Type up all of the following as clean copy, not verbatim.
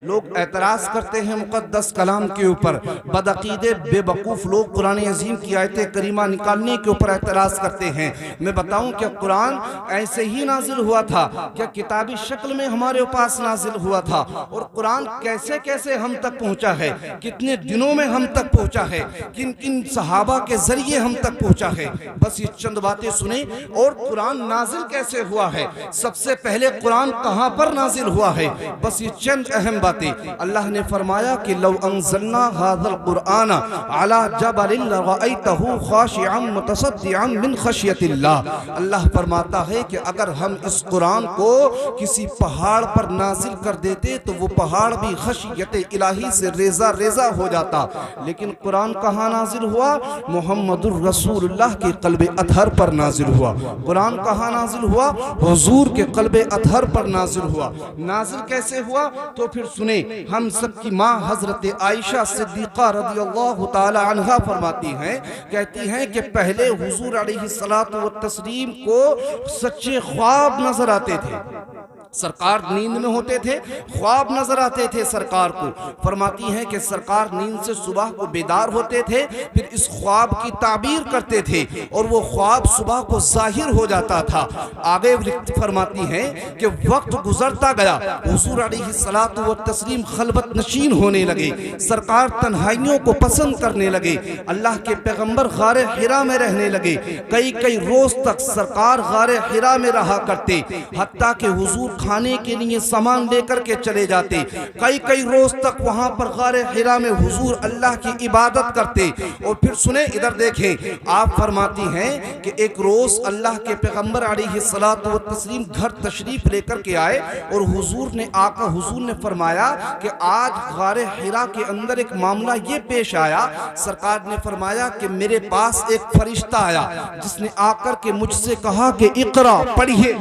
लोग एतराज़ करते हैं मुक़द्दस कलाम के ऊपर। बदअक़ीदे बेवकूफ़ लोग कुरान अज़ीम की आयत करीमा निकालने के ऊपर एतराज़ करते हैं। मैं बताऊं क्या कुरान ऐसे ही नाजिल हुआ था? क्या किताबी शक्ल में हमारे पास नाजिल हुआ था? और कुरान कैसे कैसे हम तक पहुंचा है, कितने दिनों में हम तक पहुंचा है, किन किन सहाबा के जरिए हम तक पहुंचा है। बस ये चंद बातें सुने। और कुरान नाजिल कैसे हुआ है, सबसे पहले कुरान कहां पर नाजिल हुआ है, बस ये चंद अहम बातें। अल्लाह ने फरमाया कि लौ अंज़लना हाज़ल कुरआन अला जबलिन लरअयतहु खाशिअन मुतसद्दिअन मिन खशियतिल्लाह। अल्लाह फरमाता है कि अगर हम इस कुरान को किसी पहाड़ पर नाजिल कर देते तो वो पहाड़ भी खशियत इलाही से रेजा रेजा हो जाता। लेकिन कुरान कहाँ नाजिल हुआ? मुहम्मदुर रसूलुल्लाह के क़ल्बे अतहर पर नाजिल हुआ। कुरान कहाँ नाजिल हुआ? हुजूर के क़ल्बे अतहर पर नाजिल हुआ। नाजिल कैसे हुआ? तो फिर सुने। हम सबकी माँ हजरत आयशा सिद्दीक़ा रज़ियल्लाहु ताला अन्हा फरमाती हैं, कहती हैं कि पहले हुजूर अलैहिस्सलातु वत्तस्लीम को सच्चे ख्वाब नजर आते थे। सरकार नींद में होते थे, ख्वाब नजर आते थे सरकार को। फरमाती हैं कि सरकार नींद से सुबह को बेदार होते थे, फिर इस ख्वाब की ताबीर करते थे और वो ख्वाब सुबह को जाहिर हो जाता था। आगे फरमाती हैं कि वक्त गुजरता गया, हुजूर अलैहिस्सलातु वत्तस्लीम खलबत नशीन होने लगे, सरकार तन्हाइयों को पसंद करने लगे, अल्लाह के पैगंबर गारे हिरा में रहने लगे। कई कई रोज तक सरकार गारे हिरा में रहा करते, हत्ता के हुजूर खाने के लिए सामान लेकर के चले जाते। कई कई रोज तक वहां पर गारे हिरा में हुजूर अल्लाह की इबादत करते। और फिर सुने, इधर देखें, आप फरमाती हैं कि एक रोज अल्लाह के पैगंबर अलैहिस्सलातु वत्तस्लीम घर तशरीफ लेकर के आए और हुजूर ने आकर हुजूर ने फरमाया कि आज गारे हिरा के अंदर एक मामला ये पेश आया। सरकार ने फरमाया कि मेरे पास एक फरिश्ता आया जिसने आकर के मुझसे कहा कि इकरा पढ़िए,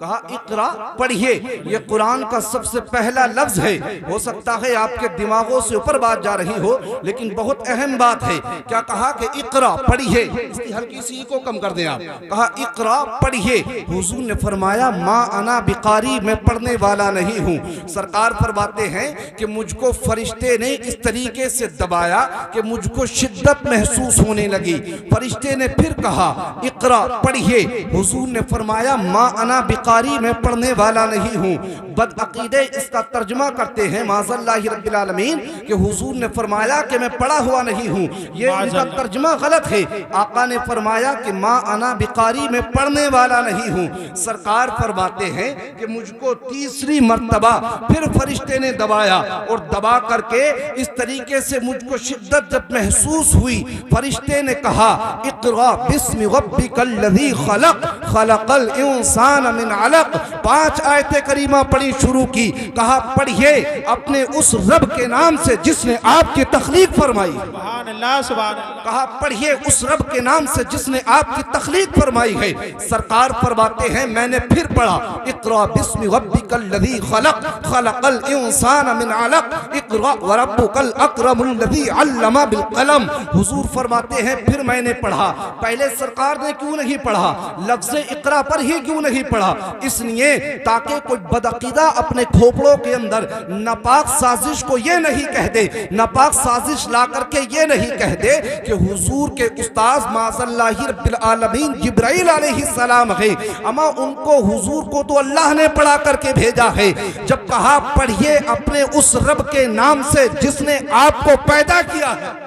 कहा इकरा पढ़िए। ये कुरान का सबसे पहला लफ्ज है। हो सकता है आपके दिमागों से ऊपर बात जा रही हो, लेकिन बहुत अहम बात है। क्या कहा कि इकरा पढ़िए, इसकी हल्की सी को कम कर दें आप। कहा इकरा पढ़िए। हुजूर ने फरमाया माँ अना बिकारी, मैं पढ़ने वाला नहीं हूँ। सरकार फरमाते हैं कि मुझको फरिश्ते ने इस तरीके से दबाया कि मुझको शिद्दत महसूस होने लगी। फरिश्ते ने फिर कहा इकरा पढ़िए। हुजूर ने फरमाया माँ अना मैं पढ़ने वाला नहीं हूँ। बदअकीदे इसका तर्जुमा करते हैं माज़ल्लाहि रब्बिल आलमीन कि हुजूर ने फरमाया कि मैं पढ़ा हुआ नहीं हूँ, ये इनका तर्जुमा गलत है। आका ने फरमाया कि माँ अना बिकारी, मैं पढ़ने वाला नहीं हूँ। सरकार फरमाते हैं कि मुझको तीसरी मर्तबा फिर फरिश्ते ने दबाया और दबा करके इस तरीके से मुझको शिद्दत जब महसूस हुई, फरिश्ते ने कहा इक़रा बिस्मि रब्बिकल लज़ी खलक़ खलक़ल इंसान मिन अलक। 5 आयतें करीमा पढ़ी शुरू की। कहा पढ़िए अपने उस रब के नाम से जिसने आपकी तख्लीक फरमाई। सुभान अल्लाह, सुभान अल्लाह। कहा पढ़िए उस रब के नाम से जिसने आपकी तख्लीक फरमाई है। सरकार फरमाते हैं मैंने फिर पढ़ा इक़रा बिस्मि रब्बिकल लज़ी खलक़ खलक़ल इंसान मिन अलक इक़रा व रब्बुकल अकरमुल लज़ी अल्लमा बिल कलम। हुजूर फरमाते हैं फिर मैंने पढ़ा। पहले सरकार ने क्यों नहीं पढ़ा? लफ्ज़ इक़रा पर ही क्यों नहीं पढ़ा? इसलिए ताकि कोई बदअकीदा अपने खोपड़ों के अंदर नापाक साजिश को ये नहीं कह दे, नापाक साजिश ला करके ये नहीं कह दे कि हुजूर के उस्ताद माज़ल्लाहि रब्बिल आलमीन जिब्राइल अलैहिस्सलाम है, अमा उनको हुजूर को तो अल्लाह ने पढ़ा करके भेजा है। जब कहा पढ़िए अपने उस रब के नाम से जिसने आपको पैदा किया है,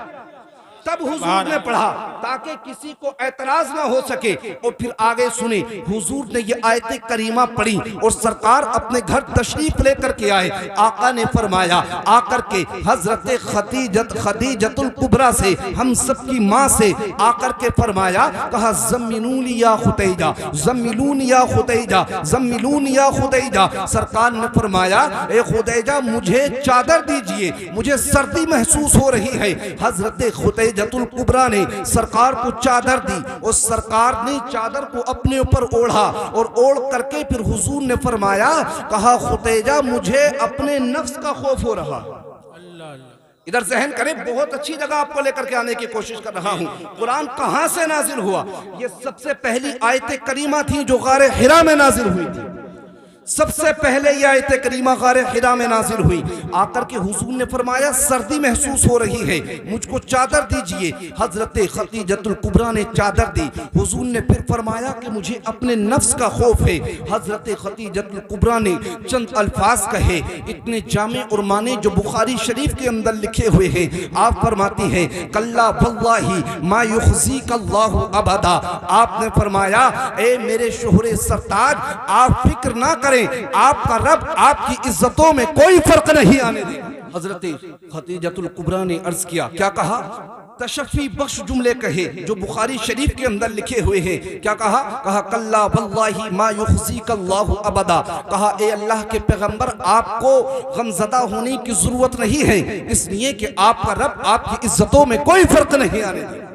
तब हुजूर ने पढ़ा ताकि किसी को एतराज ना हो सके। और फिर आगे सुने, हुजूर ने ये आयत करीमा पढ़ी और सरकार अपने घर तशरीफ लेकर के आए। आका ने फरमाया आकर के हजरत खदीजतुल कुबरा से, हम सबकी माँ से आकर के फरमाया, कहा ज़म्मिलूनी या खुदैजा, ज़म्मिलूनी या खुदैजा, ज़म्मिलूनी या खुदैजा। सरकार ने फरमाया ए खुदैजा मुझे चादर दीजिए, मुझे सर्दी महसूस हो रही है। हजरत खुदैजा खदीजतुल कुबरा ने सरकार को चादर दी और सरकार ने चादर को अपने ऊपर ओढ़ा और ओढ़ करके फिर हुजूर ने फरमाया, कहा खुदैजा मुझे अपने नफ्स का खौफ हो रहा। इधर जहन करें, बहुत अच्छी जगह आपको लेकर के आने की कोशिश कर रहा हूँ। कुरान कहाँ से नाजिल हुआ? ये सबसे पहली आयत करीमा थी जो गारे हिरा में नाजिल हुई थी। सबसे पहले यह आयत करीमा गारे हिरा में नाजिल हुई। आकर के हुजूर ने फरमाया सर्दी महसूस हो रही है, मुझको चादर दीजिए। हजरत खतीजतुल कुबरा ने चादर दी। हुजूर ने फिर फरमाया कि मुझे अपने नफ्स का खौफ है। हजरत खतीजतुल कुबरा ने चंद अल्फाज कहे, इतने जामे और माने जो बुखारी शरीफ के अंदर लिखे हुए हैं। आप फरमाती हैं कल्ला वल्लाही मा युखज़ीकल्लाहु अबदा। आपने फरमाया ए मेरे शोहरे सरताज, आप फिक्र ना करें, आपका रब आपकी इज्जतों में कोई फर्क नहीं आने देगा। हजरत खतीजतुल कुबरा ने अर्ज किया, क्या कहा? तशफ़ी बख्श जुमले कहे जो बुखारी शरीफ के अंदर लिखे हुए हैं। क्या कहा? कहा कल्ला वल्लाही मा युखज़ीकल्लाहु अबदा। कहा ए अल्लाह के पैगंबर, आपको गमज़दा होने की जरूरत नहीं है, इसलिए कि आपका रब आपकी इज्जतों में कोई फर्क नहीं आने देगा।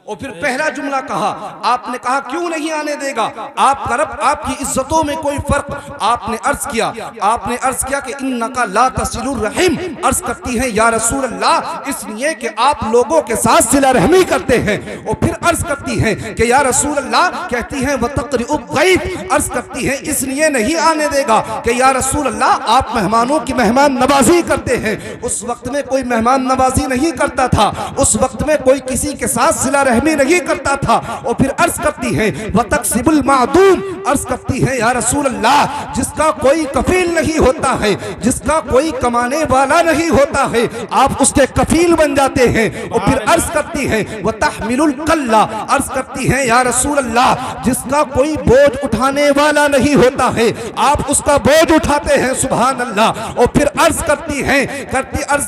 और फिर पहला जुमला कहा, आपने कहा क्यों नहीं आने देगा, आपका रब आपकी इज्जतों में कोई फर्क। आपने अर्ज किया कि इन्नका ला तसिलुर रहीम। अर्ज करती हैं या रसूल अल्लाह, इसलिए कि आप लोगों के साथ सिला रहमी करते हैं। और फिर अर्ज करती हैं कि या रसूल अल्लाह, कहती हैं वतक़रिउल गैब। अर्ज करती हैं इसलिए नहीं आने देगा कि या रसूल अल्लाह, आप मेहमानों की मेहमान नवाजी करते हैं। उस वक्त में कोई मेहमान नवाजी नहीं करता था, उस वक्त में कोई किसी के साथ सिला रहमी नहीं करता था। और फिर अर्ज करती है वतक्सिबुल मादूम। अर्ज करती है या रसूल अल्लाह, जिसका कोई कफील नहीं होता है, जिसका कोई कमाने वाला नहीं होता है, आप उसके कफील बन जाते हैं। और फिर अर्ज करती है वतहमिलुल कल्ला। अर्ज करती है या रसूल अल्लाह, जिसका कोई बोझ उठाने वाला नहीं होता है, आप उसका बोझ उठाते हैं। सुभान अल्लाह। और फिर अर्ज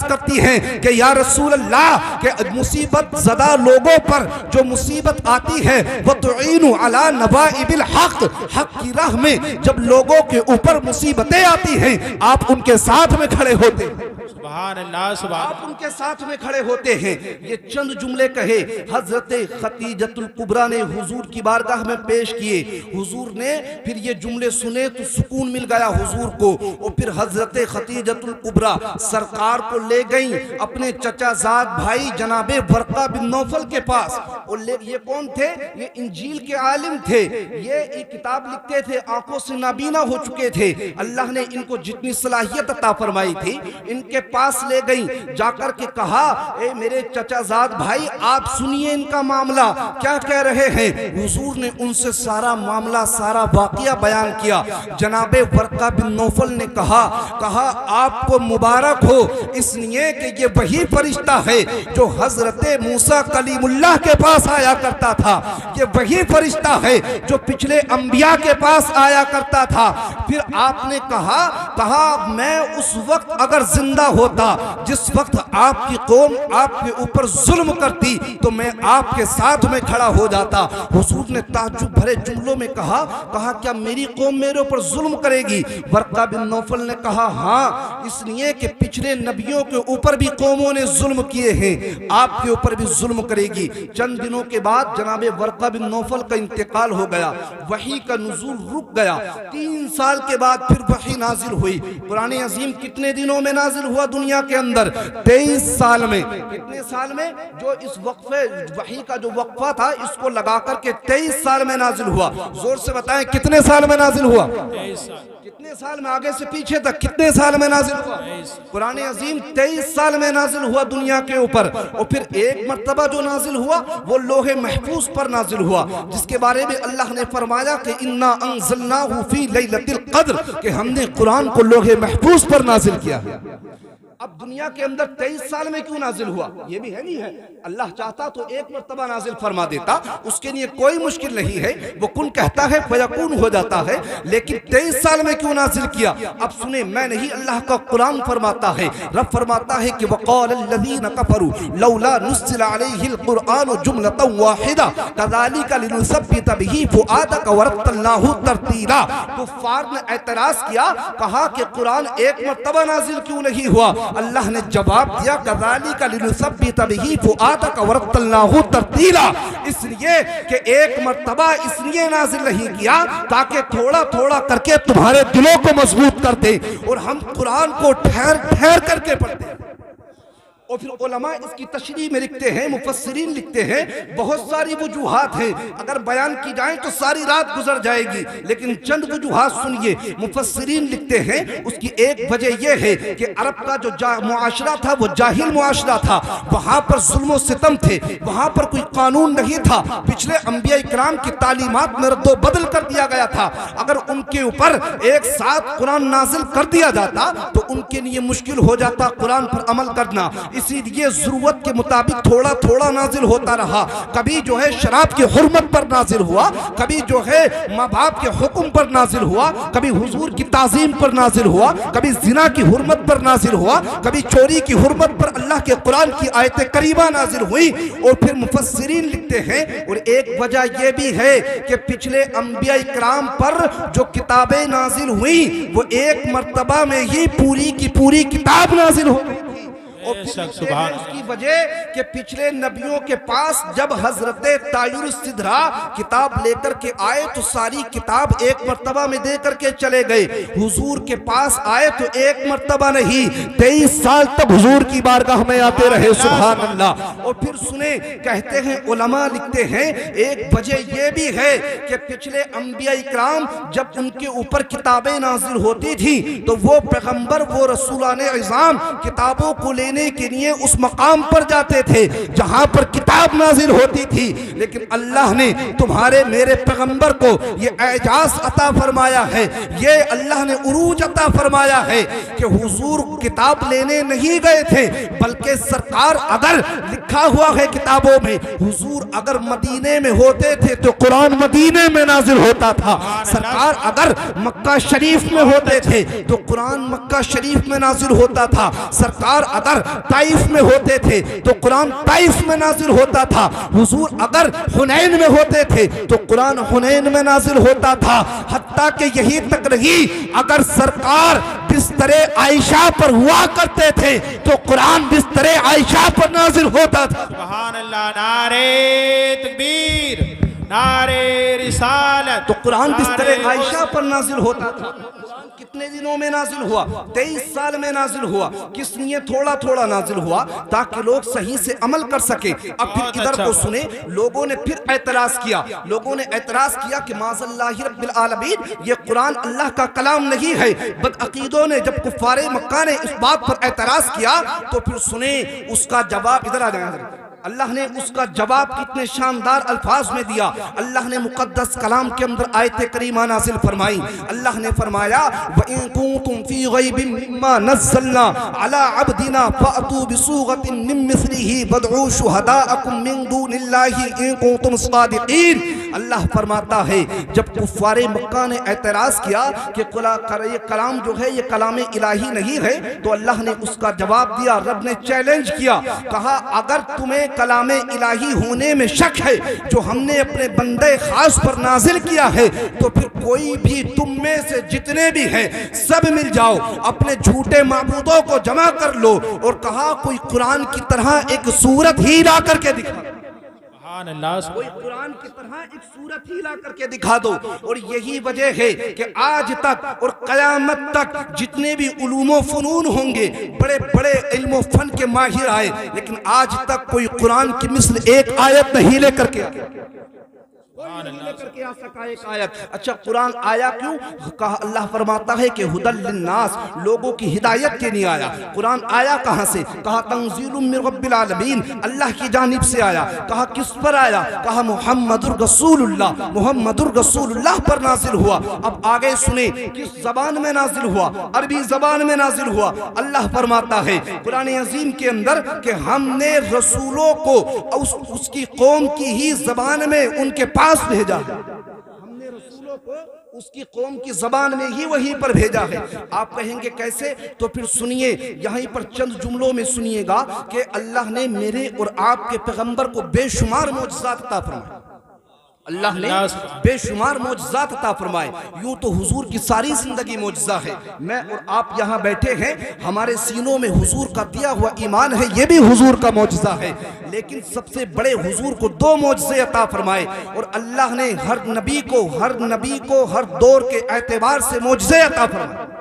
करती है कि या रसूल अल्लाह, के मुसीबत ज़दा लोगों पर जो मुसीबत आती है वह तुईनु अला नवाइबिल हक। हक की राह में जब लोगों के ऊपर मुसीबतें आती हैं, आप उनके साथ में खड़े होते हैं। सुभान अल्लाह, सुभान आप उनके साथ में खड़े होते हैं। ये चंद जुमले कहे हजरत खतीजतुल कुबरा ने हुजूर की बारगाह में पेश किए। हुजूर ने फिर ये जुमले सुने तो सुकून मिल गया हुजूर को। और फिर हजरत खतीजतुल कुबरा सरकार को ले गई अपने चचाजाद भाई जनाबे वर्का बिन नौफल के पास। और ये कौन थे? ये इंजील के आलिम थे, ये किताब लिखते थे, आंखों से नाबीना हो चुके थे। अल्लाह ने इनको जितनी सलाहियत अता फरमाई थी, इनके पास ले गई। जाकर के कहा ए मेरे चचाजाद भाई, आप सुनिए इनका मामला क्या कह रहे हैं। हुजूर ने उनसे सारा मामला, सारा वाकया बयान किया। जनाबे वर्का बिन नौफल ने कहा आपको मुबारक हो, इसलिए कि ये वही फरिश्ता है जो हजरत मूसा कलीमुल्लाह के पास आया करता था। ये वही फरिश्ता है जो पिछले अंबिया के पास आया करता था। फिर आपने कहा मैं उस वक्त अगर जिंदा होता जिस वक्त आपकी कौम आपके ऊपर जुल्म करती, तो मैं आपके साथ में खड़ा हो जाता। हुजूर ने ताज्जुब भरे जुमलों में कहा क्या मेरी कौम मेरे ऊपर जुल्म करेगी? वर्का बिन नौफल ने कहा हाँ, इसलिए कि पिछले नबियों के ऊपर भी कौमों ने जुल्म किए हैं, आपके ऊपर भी जुल्म करेगी। चंद दिनों के बाद जनाबे वर्का बिन नौफल का इंतकाल हो गया, वही का नुज़ूल रुक गया। 3 साल के बाद फिर वही नाजिल हुई। कुरान अजीम कितने दिनों में नाजिल हुआ दुनिया के अंदर? 23 साल में। कितने साल में? जो इस वक्फे वही का जो वक्फा था, इसको लगा करके 23 साल में नाजिल हुआ। जोर से बताएं कितने साल में नाजिल हुआ? 23 साल। कितने साल में? आगे से पीछे तक कितने साल में नाजिल हुआ? कुरान अजीम 23 साल में नाजिल हुआ दुनिया के ऊपर। और फिर एक मर्तबा जो नाजिल हुआ वो लोहे महफूज पर नाजिल हुआ, जिसके बारे में अल्लाह ने फरमाया कि इन्ना अंज़लनाहु फी लैलतिल क़द्र, कि हमने कुरान को लोहे महफूज पर नाजिल किया है। अब दुनिया के अंदर 23 साल में क्यों नाजिल हुआ? ये भी है नहीं है। अल्लाह चाहता तो एक मर्तबा नाजिल फरमा देता, उसके लिए कोई मुश्किल नहीं है। वो कुन कहता है फयकून हो जाता है। लेकिन 23 साल में क्यों नाजिल किया? अब सुने, मैं नहीं, अल्लाह का कुरान फरमाता है। रब फरमाता है कि वक़ालल्लज़ीना कफ़रू लौला नुज़्ज़िला अलैहिल कुरआनु जुमलतन वाहिदा कज़ालिका लिनुसब्बित बिही फुआदक वरत्तलनाहु तरतीला। कुफ़ार ने एतराज़ किया, कहा कि कुरान एक मर्तबा नाजिल क्यों नहीं हुआ? अल्लाह ने जवाब दिया कज़ालिका लिनुसब्बित बिही फुआदक वरत्तलनाहु तरतीला। इसलिए कि एक मर्तबा इसलिए नाजिल नहीं किया ताकि थोड़ा थोड़ा करके तुम्हारे दिलों को मजबूत कर दे, और हम कुरान को ठहर ठहर करके पढ़ते हैं। और फिर उलमा इसकी तशरीह में लिखते हैं, मुफस्सिरीन लिखते हैं, बहुत सारी वजूहात हैं, अगर बयान की जाए तो सारी रात गुजर जाएगी, लेकिन चंद वजूहात सुनिए। मुफस्सिरीन लिखते हैं उसकी एक वजह यह है कि अरब का जो मुआशरा था वो जाहिल मुआशरा था, वहां पर जुल्म सितम थे, वहां पर कोई कानून नहीं था, पिछले अंबिया इकराम की तालीमात में रद्दो बदल कर दिया गया था। अगर उनके ऊपर एक साथ कुरान नाजिल कर दिया जाता तो उनके लिए मुश्किल हो जाता कुरान पर अमल करना, इसीलिए जरूरत के मुताबिक थोड़ा थोड़ा नाजिल होता रहा। कभी जो है शराब की हुर्मत पर नाजिल हुआ, कभी जो है माँ बाप के हुक्म पर नाजिल हुआ, कभी हुजूर की ताजीम पर नाजिल हुआ, कभी जिना की हुर्मत पर नाजिल हुआ, कभी चोरी की हुर्मत पर अल्लाह के कुरान की आयतें करीमा नाजिल हुई। और फिर मुफस्सिरीन लिखते हैं और एक वजह यह भी है कि पिछले अंबिया इकराम पर जो किताबें नाजिल हुई वो एक मर्तबा में ही पूरी की पूरी किताब नाजिल हो गई थी। और उसकी वजह कि पिछले नबियों के पास जब हजरत तायुर सिद्रा किताब लेकर के आए तो सारी किताब एक मर्तबा में दे करके चले गए, हुजूर के पास आए तो एक मर्तबा नहीं 23 साल तक हुजूर की बारगाह में आते रहे, सुभान अल्लाह। और फिर सुने, कहते हैं उलमा लिखते हैं एक वजह यह भी है कि पिछले अंबिया इकराम जब उनके ऊपर किताबें नाजिल होती थी तो वो पैगंबर वो रसूलाने इज़ाम किताबों को लेने के लिए उस मकाम पर जाते थे जहां पर किताब नाजिल होती थी, लेकिन अल्लाह ने तुम्हारे मेरे पैगंबर को ये एजाज अता फरमाया है, ये अल्लाह ने उरूज अता फरमाया है कि हुजूर किताब लेने नहीं गए थे, बल्कि सरकार अगर लिखा हुआ है किताबों में हुजूर अगर मदीने में होते थे तो कुरान मदीने में नाजिल होता था, सरकार अगर मक्का शरीफ में होते थे तो कुरान मक्का शरीफ में नाजिल होता था, सरकार अगर ताइफ में होते थे तो कुरान ताइफ में नाजिल होता था, हुजूर अगर हुनैन में होते थे तो कुरान हुनैन में नाजिल होता था। हत्ता कि यही तक रही अगर सरकार बिस्तरे आयशा पर हुआ करते थे तो कुरान बिस्तरे आयशा पर नाजिल होता था। सुभान अल्लाह, नारे तकबीर, नारे रिसालत। तो कुरान बिस्तरे आयशा पर नाजिल होता था। कितने दिनों में नाजिल हुआ? 23 साल में नाजिल हुआ। किस लिए थोड़ा थोड़ा नाजिल हुआ? ताकि लोग सही से अमल कर सके। अब फिर इधर को सुने, लोगों ने फिर एतराज किया, लोगों ने एतराज किया कि माज़ल्लाहि रब्बिल आलमीन ये कुरान अल्लाह का कलाम नहीं है। बदअकीदों ने जब कुफ्फारे मक्का ने इस बात पर एतराज किया तो फिर सुने उसका जवाब, इधर आ जाए, अल्लाह ने उसका जवाब कितने शानदार अल्फाज में दिया। अल्लाह ने मुकद्दस कलाम के अंदर आयत करीमा नाज़िल फरमाई। अल्लाह ने फरमाया व इन कुंतुम फी गैबिन मिम्मा नज़्ज़लना अला अब्दिना फअतू बिसूगतिन मिन मिस्लिही वदऊ शुहदाअकुम मिन दूनिल्लाहि इन कुंतुम सादिकीन। अल्लाह फरमाता है जब कुफ्फारे मक्का ने एतराज किया कि ये कलाम जो है ये कलाम इलाही नहीं है तो अल्लाह ने उसका जवाब दिया। रब ने चैलेंज किया, कहा अगर तुम्हें कलामे इलाही होने में शक है जो हमने अपने बंदे खास पर नाजिल किया है तो फिर कोई भी तुम में से जितने भी हैं सब मिल जाओ, अपने झूठे माबूदों को जमा कर लो और कहा कोई कुरान की तरह एक सूरत ही ला करके दिखा, कोई कुरान की तरह एक सूरत ही ला करके दिखा दो। और यही वजह है कि आज तक और कयामत तक जितने भी उलूम फनून होंगे, बड़े बड़े इल्म फन के माहिर आए, लेकिन आज तक कोई कुरान की मिसल एक आयत नहीं लेकर के लेकर आ सका एक आयत। अच्छा, कुरान आया क्यों? कहा अल्लाह फरमाता है कि हुदल लिन्नास, लोगों की हिदायत के लिए आया। कुरान आया कहां से? कहा तंजीलुम मिन रब्बिल आलमीन, अल्लाह की जानिब से आया। कहा किस पर आया? कहा मुहम्मदुर रसूलुल्लाह, मुहम्मदुर रसूलुल्लाह पर नाजिल हुआ। अब आगे सुने किस जबान में नाजिल हुआ? अरबी जबान में नाजिल हुआ। अल्लाह फरमाता है कुरान अजीम के अंदर कि हमने रसूलों को उसकी कौम की ही जबान में उनके पास भेजा, हमने रसूलों को उसकी कौम की जबान में ही वहीं पर भेजा है। आप कहेंगे कैसे? तो फिर सुनिए, यहीं पर चंद जुमलों में सुनिएगा कि अल्लाह ने मेरे और आपके पैगंबर को बेशुमार मोजज़ात अता फरमाए। अल्लाह ने बेशुमार मोजज़ात अता फरमाए। यूं तो हुजूर की सारी जिंदगी मोजज़ा है। मैं और आप यहाँ बैठे हैं, हमारे सीनों में हुजूर का दिया हुआ ईमान है, ये भी हुजूर का मोजज़ा है। लेकिन सबसे बड़े हुजूर को दो मोजज़े अता फरमाए और अल्लाह ने हर नबी को हर दौर के एतबार से मोजज़े अता फरमाए।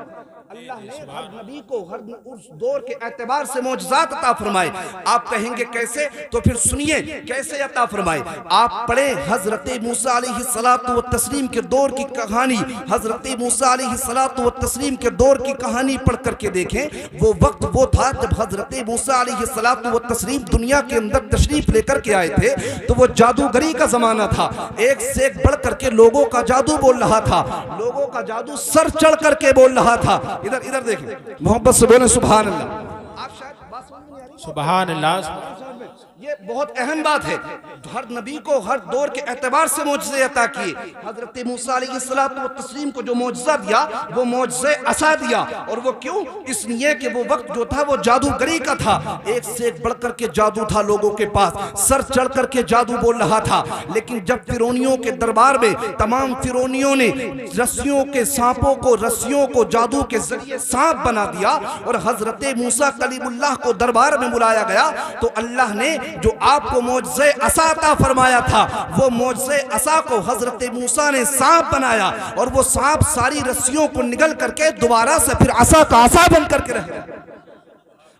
अल्लाह ने हर नबी को हर उस दौर के एतबार से मौजज़ात अता फरमाए। आप कहेंगे कैसे, तो फिर सुनिए कैसे अता फरमाए। आप पढ़े हजरत मूसा अलैहिस्सलातु व तस्लीम के दौर की कहानी, हजरत मूसा अलैहिस्सलातु व तस्लीम के दौर की कहानी पढ़ करके देखें। वो वक्त वो था जब हजरत मूसा अलैहिस्सलातु व तस्लीम दुनिया के अंदर तशरीफ लेकर के आए थे, तो वो जादूगरी का जमाना था। एक से एक बढ़ करके लोगों का जादू बोल रहा था, लोगों का जादू सर चढ़ करके बोल रहा था। इधर इधर देखिए, मोहब्बत से बोले सुभान अल्लाह। आप शायद बात समझ में नहीं आ रही? सुभान अल्लाह। ये बहुत अहम बात है। हर नबी को हर दौर के एतबार से मौजज़े अता किए। हजरत मूसा अलैहिस्सलातु व तस्लीम को जो मौजज़ा दिया वो मौजज़े असा दिया। और वो क्यों? इसलिए कि वो वक्त जो था वो जादूगरी का था। एक से एक बढ़कर के जादू था लोगों के पास, सर चढ़ करके जादू बोल रहा था। लेकिन जब फिरौनियों के दरबार में तमाम फिरौनियों ने रस्सियों के सांपों को, रस्सियों को जादू के जरिए सांप बना दिया और हजरत मूसा कलीमुल्लाह को दरबार में बुलाया गया, तो अल्लाह ने जो आपको मौजज़े असा अता फरमाया था, वो मौजज़े असा को हजरत मूसा ने सांप बनाया और वो सांप सारी रस्सियों को निगल करके दोबारा से फिर असा का असा बन करके रह गया।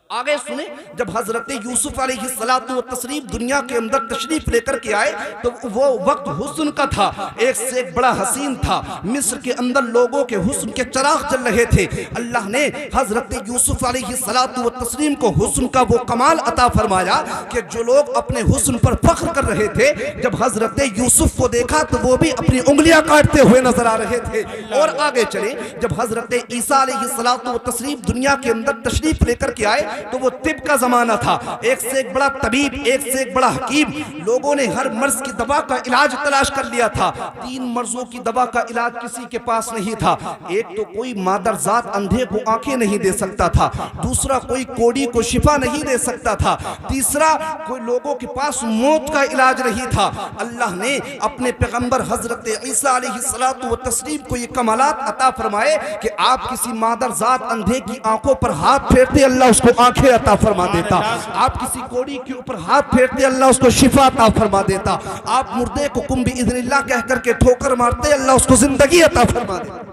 आगे सुने, जब हजरत यूसुफ अलैहिस्सलातु व तस्लीम दुनिया के अंदर तशरीफ लेकर के आए, तो वो वक्त हुस्न का था, एक से एक बड़ा हसीन था। मिस्र के अंदर लोगों के हुस्न के चराग जल रहे थे। अल्लाह ने हजरत यूसुफ अलैहिस्सलातु व तस्लीम को हुस्न का वो कमाल अता फरमाया कि जो लोग अपने हुस्न पर फख्र कर रहे थे, जब हजरत यूसुफ को देखा तो वो भी अपनी उंगलियां काटते हुए नजर आ रहे थे। और आगे चले, जब हजरत ईसा अलैहिस्सलातु व तस्लीम दुनिया के अंदर तशरीफ लेकर के आए, तो वो तिब का जमाना था। एक से एक बड़ा तबीब, एक से एक बड़ा हकीम। लोगों ने हर मर्ज की दवा का इलाज तलाश कर लिया था। 3 मर्जों की दवा का इलाज किसी के पास नहीं था। एक तो कोई मादरजात अंधे को आंखें नहीं दे सकता था, दूसरा कोई कोड़ी को शिफा नहीं दे सकता था, तीसरा कोई लोगों के पास मौत का इलाज नहीं था। अल्लाह ने अपने पैगंबर हजरत ईसा अलैहिस्सलातु व तस्लीम को ये कमालात अता फरमाए कि आप किसी मादरजात अंधे की आंखों पर हाथ फेरते, अल्लाह उसको आंखें अता फरमा देता। आप किसी कोड़ी के ऊपर हाथ फेरते, अल्लाह उसको शिफा अता फरमा देता। आप मुर्दे को कुम बिइज़्निल्लाह कह करके ठोकर मारते, अल्लाह उसको जिंदगी अता फरमा देता।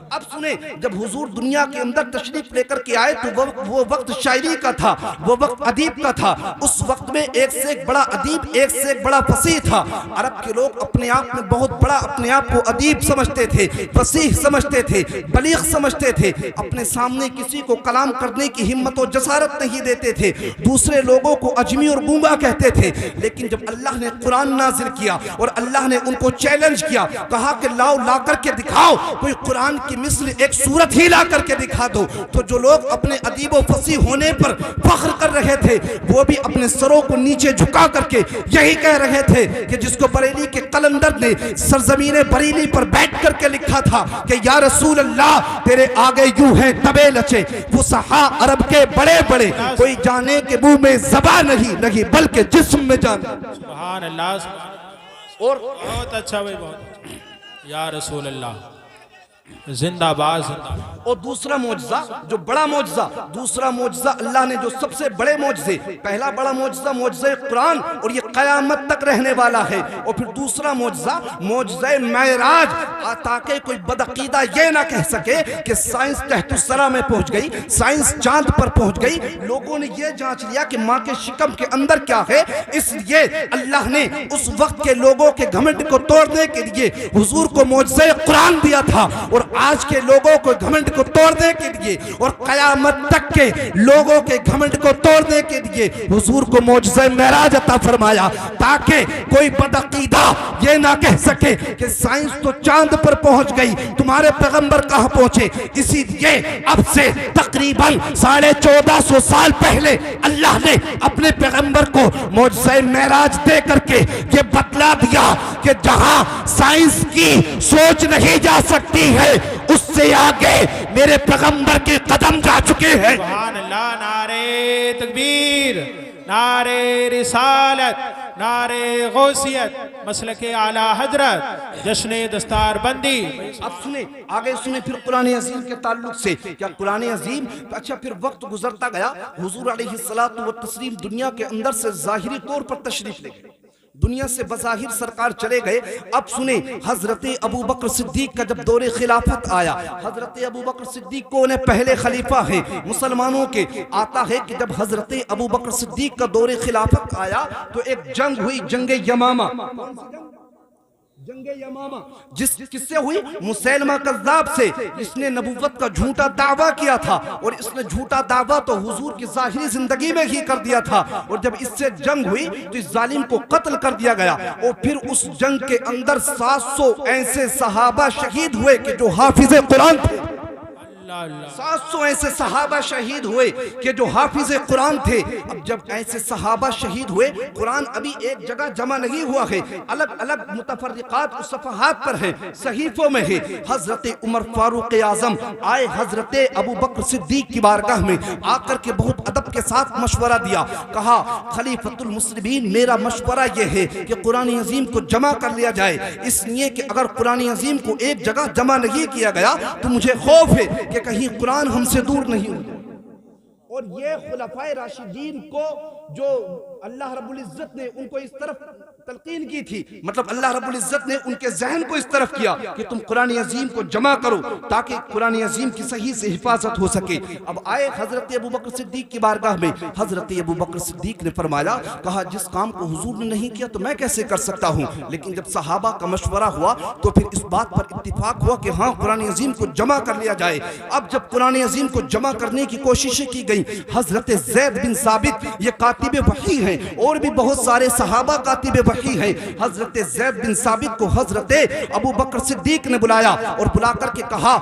अब सुने, जब हुजूर दुनिया के अंदर तशरीफ लेकर के आए तो वो वक्त शायरी का था, वो वक्त अदीब का था। उस वक्त में एक से एक बड़ा अदीब, एक से एक बड़ा फसीह था। अरब के लोग अपने आप में बहुत बड़ा, अपने आप को अदीब समझते थे, फसीह समझते थे, बलीग समझते थे। अपने सामने किसी को कलाम करने की हिम्मत और जसारत नहीं देते थे। दूसरे लोगों को अजमी और गूंगा कहते थे। लेकिन जब अल्लाह ने कुरान नाजिल किया और अल्लाह ने उनको चैलेंज किया, कहा कि लाओ, ला करके दिखाओ कोई कुरान की मिस्ल एक सूरत ही ला करके दिखा दो, तो जो लोग अपने अदीब व फसीह होने पर फख्र कर रहे थे, वो भी अपने सरों को नीचे झुका करके यही कह रहे थे कि जिसको बरेली के कलंदर ने सरजमीन बरेली पर बैठ करके लिखा था कि या रसूल अल्लाह तेरे आगे यूं है तबे लचे फुसहा अरब के बड़े बड़े, कोई जाने के मुंह में ज़बान नहीं बल्कि जिस्म में जान। सुभान अल्लाह। और बहुत अच्छा भाई, बहुत। या रसूल अल्लाह जिंदाबाद, जिंदाबाद। और दूसरा मौजज़ा, जो बड़ा मौजज़ा, दूसरा मौजज़ा अल्लाह ने जो सबसे बड़े मौजज़े, पहला बड़ा मौजज़ा मौजज़े कुरान और ये क़यामत तक रहने वाला है। और फिर दूसरा मौजज़ा मौजज़े मेराज, ताकि कोई बदअक़ीदा ये ना कह सके कि साइंस तहतुस्सरा में पहुंच गई, साइंस चांद पर पहुंच गई। लोगों ने ये जांच लिया कि माँ के शिकम के अंदर क्या है। इसलिए अल्लाह ने उस वक्त के लोगों के घमंड को तोड़ने के लिए हुजूर को मौजज़े कुरान दिया था, और आज के लोगों को घमंड को तोड़ने के लिए और कयामत तक के लोगों के घमंड को तोड़ने के लिए हुजूर को मौजज़े मेराज अता फरमाया, ताकि कोई बदअक़ीदा ये ना कह सके कि साइंस तो चांद पर पहुंच गई, तुम्हारे पैगंबर कहां पहुंचे। इसीलिए अब से तकरीबन 1450 साल पहले अल्लाह ने अपने पैगंबर को मौजज़े मेराज दे करके ये बतला दिया कि जहां साइंस की सोच नहीं जा सकती है, उससे आगे मेरे पैगंबर के कदम जा चुके हैं। सुभान अल्लाह। नारे तकबीर, नारे रिसालत, नारे गौसियत, मसलके आला हजरत, जश्न दस्तार बंदी। अब सुने, आगे सुने फिर कुरान अजीम के ताल्लुक से। क्या कुरान अजीम, अच्छा फिर वक्त गुजरता गया, हुजूर अलैहिस्सलातु व तस्लीम दुनिया के अंदर से जाहिरी तौर पर तशरीफ ले गए। दुनिया से बज़ाहिर सरकार चले गए। अब सुने, हजरत अबू बकर सिद्दीक का जब दौरे खिलाफत आया, हजरत अबू बकर सिद्दीक को उन्हें पहले खलीफा है मुसलमानों के, आता है कि जब हजरत अबू बकर सिद्दीक का दौरे खिलाफत आया तो एक जंग हुई, जंगे यमामा। जंगे यमामा जिस किससे हुई? मुसैलमा कज़्ज़ाब से। इसने नबूवत का झूठा दावा किया था और इसने झूठा दावा तो हुजूर की ज़ाहिरी जिंदगी में ही कर दिया था। और जब इससे जंग हुई तो इस जालिम को कत्ल कर दिया गया। और फिर उस जंग के अंदर 700 ऐसे सहाबा शहीद हुए कि जो हाफिज़े कुरान थे। 700 ऐसे सहाबा शहीद हुए कि जो हाफिज़े कुरान थे। अब जब ऐसे सहाबा शहीद हुए, कुरान अभी एक जगह जमा नहीं हुआ है, अलग अलग मुतफर्रिकात सफ़हात पर है, सहीफों में है। हजरत उमर फारूक आज़म आए हजरत अबू बकर सिद्दीक की बारगाह में, आकर के बहुत अदब के साथ मशवरा दिया। कहा, खलीफतुल मुस्लिमीन, मेरा मशवरा यह है कि कुरान अजीम को जमा कर लिया जाए, इसलिए कि अगर कुरान अजीम को एक जगह जमा नहीं किया गया तो मुझे खौफ है कि कहीं कुरान हमसे दूर नहीं हो जाए। और ये खुलफाए राशिदीन को जो अल्लाह रब्बुल इज्जत ने उनको इस तरफ तलकीन की थी, मतलब अल्लाह रब्बुल इज्जत ने उनके जहन को इस तरफ किया कि तुम कुरान अजीम को जमा करो ताकि कुरान अजीम की सही से हिफाजत हो सके। अब आए हजरत अबू बकर सिद्दीक की बारगाह में, हजरत अबू बकर सिद्दीक ने फरमाया, कहा, जिस काम को हुजूर ने नहीं किया तो मैं कैसे कर सकता हूँ। लेकिन जब सहाबा का मशवरा हुआ तो फिर इस बात पर इत्तिफाक हुआ कि हाँ, कुरान अजीम को जमा कर लिया जाए। अब जब कुरान अजीम को जमा करने की कोशिशें की गई, हजरत ज़ैद बिन साबित, ये कातिब वही हैं, और भी बहुत सारे सहाबा कातिब वही हैं। हजरत ज़ैद बिन साबित को हजरत अबू बकर सिद्दीक ने बुलाया और बुला करके कहा,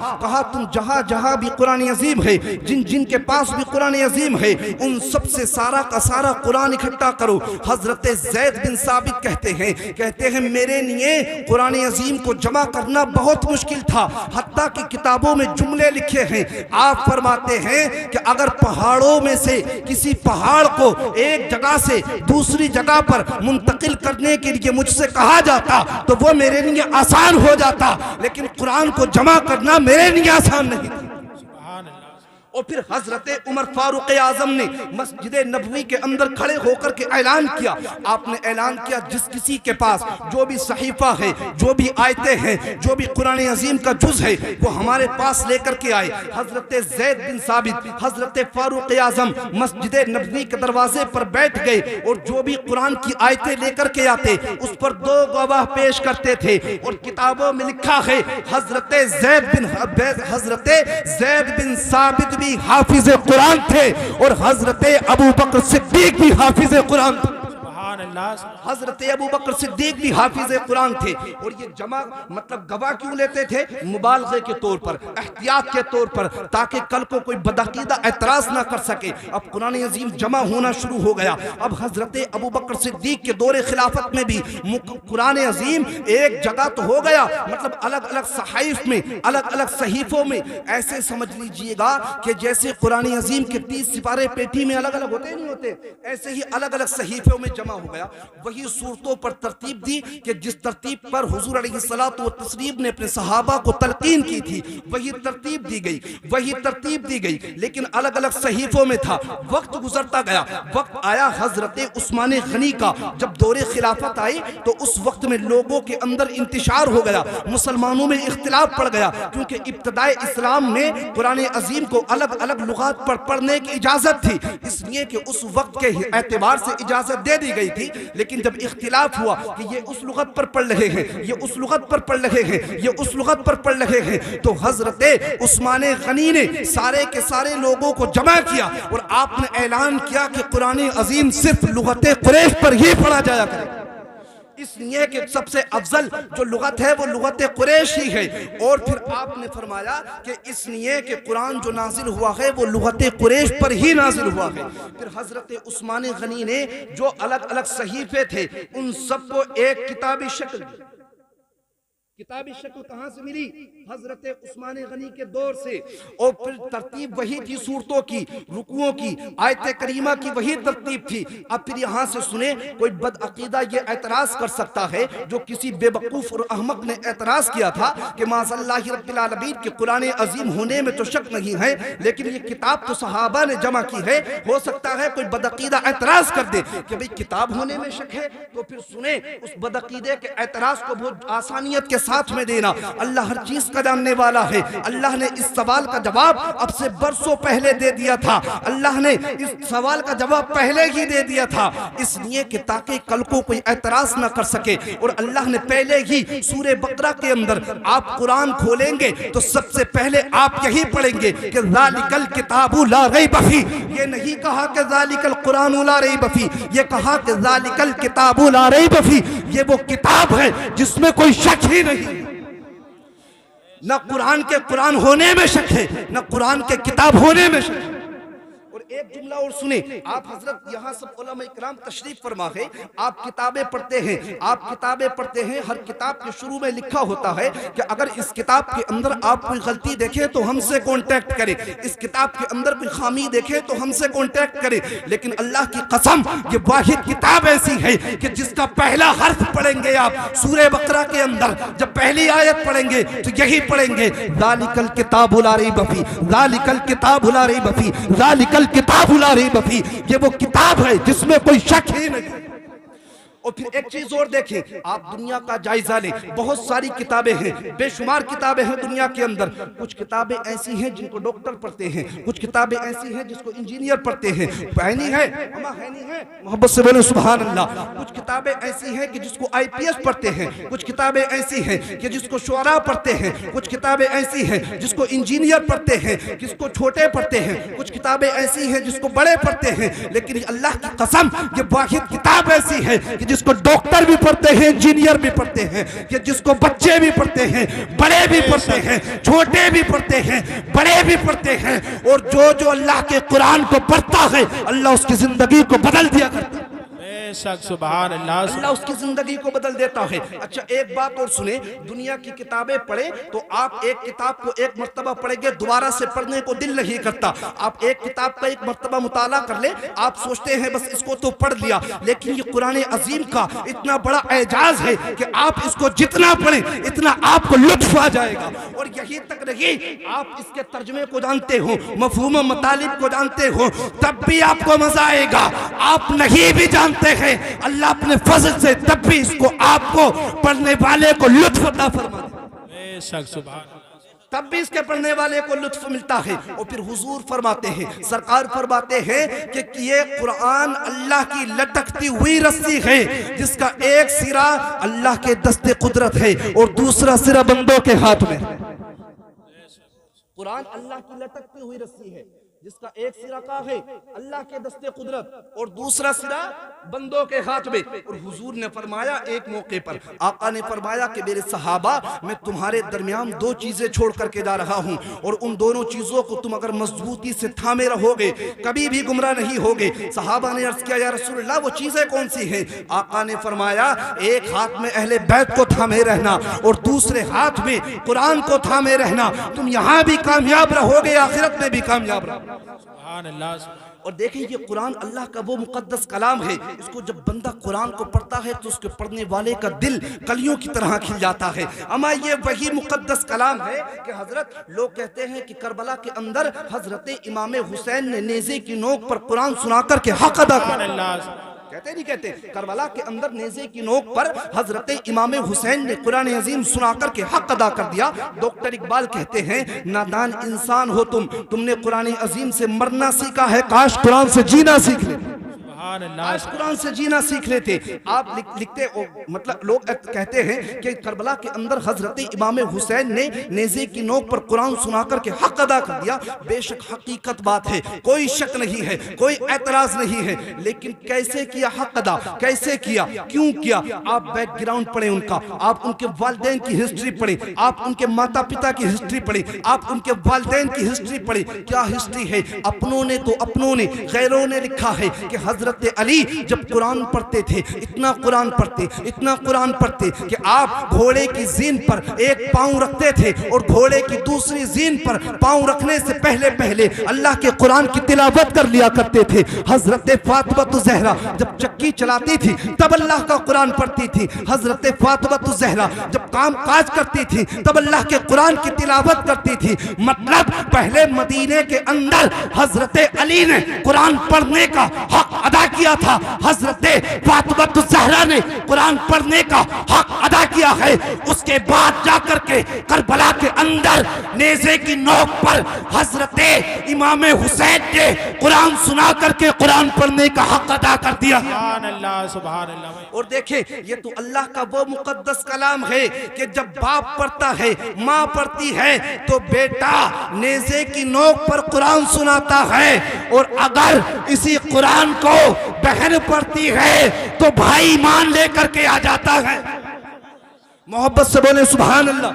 तुम जहां जहां भी कुरान अजीम है, जिन जिन के पास भी कुरान अजीम है, उन सब से सारा का सारा कुरान इकट्ठा करो। हजरत ज़ैद बिन साबित कहते हैं मेरे लिए कुरान अजीम को जमा करना बहुत मुश्किल था, हत्ता की किताबों में जुमले लिखे हैं। आप फरमाते हैं कि अगर पहाड़ों में से किसी पहाड़ को एक जगह से दूसरी जगह पर मुंतकिल करने के लिए मुझसे कहा जाता तो वो मेरे लिए आसान हो जाता, लेकिन कुरान को जमा करना मेरे लिए आसान नहीं था। और फिर हजरत उमर फारूक आजम ने मस्जिद नबवी के अंदर खड़े होकर के ऐलान किया। आपने ऐलान किया, जिस किसी के पास जो भी सहीफा है, जो भी आयतें हैं, जो भी कुरान अजीम का जुज है, वो हमारे पास लेकर के आए। हजरत ज़ैद बिन साबित, हजरत फारूक आजम मस्जिद नबवी के दरवाजे पर बैठ गए और जो भी कुरान की आयतें लेकर के आते उस पर 2 गवाह पेश करते थे। और किताबों में लिखा है हजरत ज़ैद बिन साबित भी हाफिज़े कुरान थे और हजरत अबू बकर सिद्दीक भी हाफिज़े कुरान थे। हजरत अबू बकर सिद्दीक भी हाफिज़े कुरान थे। और ये जमा मतलब गवाह क्यों लेते थे? मुबालगे के तौर पर, एहतियात के तौर पर, ताकि कल को कोई बदअकीदा एतराज ना कर सके। अब कुरान अजीम जमा होना शुरू हो गया। अब हजरत अबू बकर सिद्दीक के दौरे खिलाफत में भी कुरान अजीम एक जगह तो हो गया, मतलब अलग अलग सहाइफ में, अलग अलग सहीफों में, ऐसे समझ लीजिएगा कि जैसे कुरान अजीम के 30 सिपारे पेटी में अलग अलग होते नहीं होते, ऐसे ही अलग अलग सहीफों में जमा हो गया। वही सूरतों पर तरतीब दी कि जिस तरतीब पर हुजूर अलैहिस्सलातु व तस्लीम ने अपने सहाबा को तलकीन की थी, वही तरतीब दी गई, वही तरतीब दी गई, लेकिन अलग अलग सहीफों में था। वक्त गुजरता गया, वक्त आया हजरत उस्मान गनी का। जब दौरे खिलाफत आई तो उस वक्त में लोगों के अंदर इंतशार हो गया, मुसलमानों में इख्तिलाफ पड़ गया, क्योंकि इब्तदाए इस्लाम में कुरान अजीम को अलग अलग लुगात पर पढ़ने की इजाजत थी, इसलिए कि उस वक्त के एतबार से इजाजत दे दी गई थी। लेकिन जब इख्तिलाफ हुआ कि ये उस लुगत पर पढ़ रहे हैं, ये उस लुगत पर पढ़ रहे हैं, ये उस लुगत पर पढ़ रहे हैं, तो हजरत उस्मान गनी ने सारे के सारे लोगों को जमा किया और आपने ऐलान किया कि कुरान अजीम सिर्फ लुगत कुरैश पर ही पढ़ा जाया करे, इसलिए कि सबसे अफजल जो लुगत है वो लुगत कुरैश ही है। और फिर आपने फरमाया कि इसलिए कि कुरान जो नाजिल हुआ है वो लुगत कुरैश पर ही नाजिल हुआ है। फिर हजरत उस्मान गनी ने जो अलग अलग सहीफे थे उन सबको एक किताबी शक्ल दी, किताबी शक्ल कहां से मिली? हजरत उस्मान गनी के दौर से। और फिर तरतीब वही थी सूरतों की, रुकुओं की, आयत करीमा की वही तरतीब थी। अब फिर यहां से सुने, कोई बदअकीदा ये एतराज कर सकता है, जो किसी बेवकूफ और अहमक ने एतराज किया था कि माज़अल्लाहि रब्बिल आलमीन के कुरान अजीम होने में तो शक नहीं है, लेकिन ये किताब तो सहाबा ने जमा की है। हो सकता है कोई बदअकीदा एतराज कर दे कि भाई किताब होने में शक है, तो फिर सुने उस बदअकीदे के एतराज को बहुत आसानियत के साथ में देना। अल्लाह हर चीज का जानने वाला है। अल्लाह ने इस सवाल का जवाब अब से बरसों पहले दे दिया था। अल्लाह ने इस सवाल का जवाब पहले ही दे दिया था, इसलिए कि ताकि कल को कोई एतराज न कर सके। और अल्लाह ने पहले ही सूरे बकरा के अंदर, आप कुरान खोलेंगे तो सबसे पहले आप यही पढ़ेंगे कि ज़ालिकल किताबु ला रैब फीह। ये नहीं कहा कि ज़ालिकल कुरानु ला रैब फीह, ये कहा कि ज़ालिकल किताबु ला रैब फीह। ये वो किताब है जिसमें कोई शक ही नहीं। न कुरान के कुरान होने में शक है, न कुरान के किताब होने में शक है। और एक जुमला और सुने, आप हजरत यहाँ सब उलमा इकराम तशरीफ फरमा है, आप किताबें पढ़ते हैं, आप किताबें पढ़ते हैं, हर किताब के शुरू में लिखा होता है कि अगर इस किताब के अंदर आप कोई गलती देखें तो हमसे कांटेक्ट करें, इस किताब के अंदर कोई खामी देखें तो हमसे कांटेक्ट करें। लेकिन अल्लाह की कसम, ये वाहिद किताब ऐसी है कि जिसका पहला हर्फ पढ़ेंगे आप सूरे बकरा के अंदर, जब पहली आयत पढ़ेंगे तो यही पढ़ेंगे, ज़ालिकल किताबु ला रैब फीह, ज़ालिकल किताबु ला रैब फीह, ज़ालिकल किताबु ला रैब फीह। ये वो किताब है जिसमें कोई शक ही नहीं। और फिर एक चीज और देखें, आप दुनिया का जायजा लें, बहुत सारी किताबें हैं, बेशुमार किताबें हैं दुनिया के अंदर। कुछ किताबें ऐसी हैं जिनको डॉक्टर पढ़ते हैं, कुछ किताबें ऐसी हैं जिसको इंजीनियर पढ़ते हैं। पहनी है अमा है नहीं है, मोहब्बत से बोले सुभान अल्लाह। कुछ किताबें ऐसी हैं कि जिसको IPS पढ़ते हैं, कुछ किताबें ऐसी हैं कि जिसको शुअरा पढ़ते हैं, कुछ किताबें ऐसी हैं जिसको इंजीनियर पढ़ते हैं, जिसको छोटे पढ़ते हैं, कुछ किताबें ऐसी हैं जिसको बड़े पढ़ते हैं। लेकिन अल्लाह की कसम, ये वाहिद किताब ऐसी है कि जिसको डॉक्टर भी पढ़ते हैं, इंजीनियर भी पढ़ते हैं, कि जिसको बच्चे भी पढ़ते हैं, बड़े भी पढ़ते हैं, छोटे भी पढ़ते हैं, बड़े भी पढ़ते हैं। और जो अल्लाह के कुरान को पढ़ता है, अल्लाह उसकी जिंदगी को बदल दिया करता है। सुभान अल्लाह, अल्लाह उसकी जिंदगी को बदल देता है। अच्छा, एक बात और सुने, दुनिया की किताबें पढ़े तो आप एक किताब को एक मर्तबा पढ़ेंगे, दोबारा से पढ़ने को दिल नहीं करता। आप एक किताब का एक मर्तबा मुताला कर ले, आप सोचते हैं बस इसको तो पढ़ लिया। लेकिन ये कुरान अजीम का इतना बड़ा एजाज है कि आप इसको जितना पढ़ें इतना आपको लुत्फ आ जाएगा। और यही तक नहीं, आप इसके तर्जुमे को जानते हो, मफहूम मतालिब को जानते हो, तब भी आपको मजा आएगा। आप नहीं भी जानते हैं, अल्लाह अपने फजल से तब भी इसको आपको पढ़ने वाले को लुत्फ अता फरमा दे, तब भी इसके पढ़ने वाले को लुत्फ मिलता है। और फिर हुजूर फरमाते हैं, सरकार फरमाते हैं कि ये कुरान अल्लाह की लटकती हुई रस्सी है, जिसका एक सिरा अल्लाह के दस्ते कुदरत है और दूसरा सिरा बंदों के हाथ में। कुरान अल्लाह की लटकती हुई रस्सी है, जिसका एक सिरा का है अल्लाह के दस्ते कुदरत और दूसरा सिरा बंदों के हाथ में। और हुजूर ने फरमाया एक मौके पर, आका ने फरमाया कि मेरे सहाबा, मैं तुम्हारे दरमियान दो चीजें छोड़ करके जा रहा हूं, और उन दोनों चीजों को तुम अगर मजबूती से थामे रहोगे कभी भी गुमराह नहीं होगे। सहाबा ने अर्ज किया, या रसूलल्लाह वो चीजें कौन सी हैं? आका ने फरमाया, एक हाथ में अहले बैत को थामे रहना और दूसरे हाथ में कुरान को थामे रहना। तुम यहां भी कामयाब रहोगे, आखिरत में भी कामयाब रहोगे। और देखिए, ये कुरान अल्लाह का वो मुकद्दस कलाम है, इसको जब बंदा कुरान को पढ़ता है तो उसके पढ़ने वाले का दिल कलियों की तरह खिल जाता है। अमा ये वही मुकद्दस कलाम है कि हजरत, लोग कहते हैं कि करबला के अंदर हजरत इमाम हुसैन ने नेज़े की नोक पर कुरान सुनाकर के हक अदा किया। कहते नहीं कहते, करबला के अंदर नेज़े की नोक पर हजरत इमाम हुसैन ने कुरान अजीम सुनाकर के हक अदा कर दिया। डॉक्टर इकबाल कहते हैं, नादान इंसान हो तुमने कुरान अजीम से मरना सीखा है, काश कुरान से जीना सीख ले, आज कुरान से जीना सीख लेते। आप लिखते मतलब लोग कहते हैं कि करबला के अंदर हजरत इमाम हुसैन ने नेज़े की नोक पर कुरान सुनाकर के हक अदा कर दिया। बेशक हकीकत बात है, कोई शक नहीं है, कोई एतराज नहीं है, लेकिन कैसे किया हक अदा, कैसे किया, क्यों किया? आप बैकग्राउंड पढ़े उनका, आप उनके वालिदैन की हिस्ट्री पढ़े, आप उनके माता पिता की हिस्ट्री पढ़े, आप उनके वालिदैन की हिस्ट्री पढ़े। क्या हिस्ट्री है? अपनों ने, गैरों ने लिखा है कि हजरत हजरत अली जब कुरान पढ़ते थे, इतना कुरान पढ़ते, इतना कुरान पढ़ते कि आप घोड़े की जीन पर एक पांव रखते थे और घोड़े की दूसरी जीन पर पांव रखने से पहले पहले अल्लाह के कुरान की तिलावत कर लिया करते थे। हजरत फातिमा ज़हरा जब चक्की चलाती थी तब अल्लाह का कुरान पढ़ती थी। हजरत फातिमा ज़हरा जब काम काज करती थी तब अल्लाह के कुरान की तिलावत करती थी। मतलब पहले मदीने के अंदर हजरत अली ने कुरान पढ़ने का हक अदा किया था, हजरत फातिमा ज़हरा ने कुरान पढ़ने का हक अदा किया है। उसके बाद जाकर के करबला के अंदर नेज़े की नोक पर हजरत इमाम हुसैन ने कुरान सुना करके कुरान पढ़ने का हक अदा कर दिया। सुभान अल्लाह, सुभान अल्लाह। और देखे ये तो अल्लाह का वो मुकद्दस कलाम है कि जब बाप पढ़ता है, माँ पढ़ती है तो बेटा नेज़े की नोक पर कुरान सुनाता है, और अगर इसी कुरान को बहन पढ़ती है तो भाई मान लेकर के आ जाता है। मोहब्बत से बोले सुभान अल्लाह,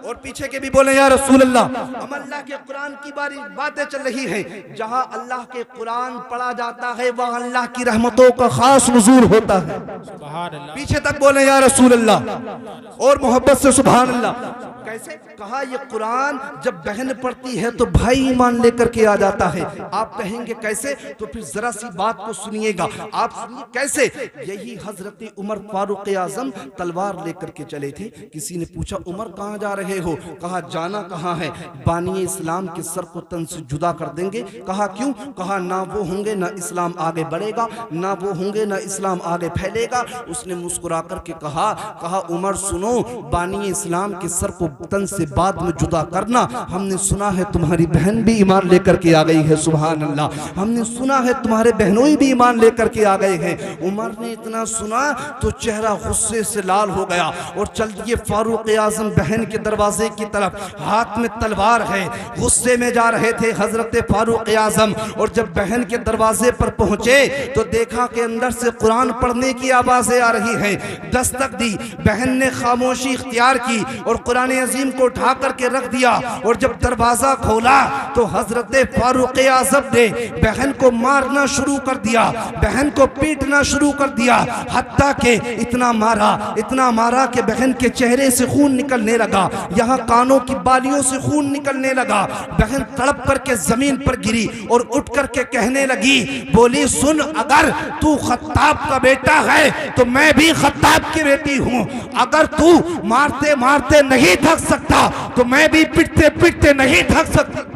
और पीछे के भी बोले या रसूल अल्लाह। हम अल्लाह के कुरान की बातें चल रही हैं। जहां अल्लाह के कुरान पढ़ा जाता है वहां अल्लाह की रहमतों का खास नुज़ूल होता है। सुभान अल्लाह। पीछे तक बोले या रसूल अल्लाह, और मोहब्बत से सुभान अल्लाह। कैसे कहा ये कुरान जब बहन पढ़ती है तो भाई ईमान लेकर के आ जाता है। आप कहेंगे कैसे, तो फिर जरा सी बात को सुनिएगा। आप सुनिए कैसे। यही हजरत उमर फारूक आजम तलवार लेकर के चले थे। किसी ने पूछा उमर कहाँ जा रहे हो? कहा जाना कहाँ है, बानी इस्लाम के सर को तन से जुदा कर देंगे। कहा क्यों? कहा ना वो होंगे ना इस्लाम आगे बढ़ेगा, ना वो होंगे ना इस्लाम आगे फैलेगा। उसने मुस्कुरा करके कहा उमर सुनो, बानी इस्लाम के सर को तन से बाद में जुदा करना, हमने सुना है तुम्हारी बहन भी ईमान लेकर के आ गई है। सुभान अल्लाह। हमने सुना है तुम्हारे बहनों भी ईमान लेकर के आ गए हैं। उमर ने इतना सुना तो चेहरा गुस्से से लाल हो गया और चल दिए फारूक आजम बहन के दरवाजे की तरफ। हाथ में तलवार है, गुस्से में जा रहे थे हजरत फारूक आजम। और जब बहन के दरवाजे पर पहुंचे तो देखा कि अंदर से कुरान पढ़ने की आवाजें आ रही हैं। दस्तक दी, बहन ने खामोशी इख्तियार की और कुरान अजीम को उठा करके रख दिया। और जब दरवाजा खोला तो हजरत फारूक आजम ने बहन को मारना शुरू कर दिया, बहन को पीटना शुरू कर दिया। हत्ता के इतना मारा कि बहन के चेहरे से खून निकलने लगा, यहाँ कानों की बालियों से खून निकलने लगा। बहन तड़प करके जमीन पर गिरी और उठ करके कहने लगी, बोली सुन, अगर तू खत्ताब का बेटा है तो मैं भी खत्ताब की बेटी हूँ। अगर तू मारते मारते नहीं थक सकता तो मैं भी पिटते पिटते नहीं थक सकती।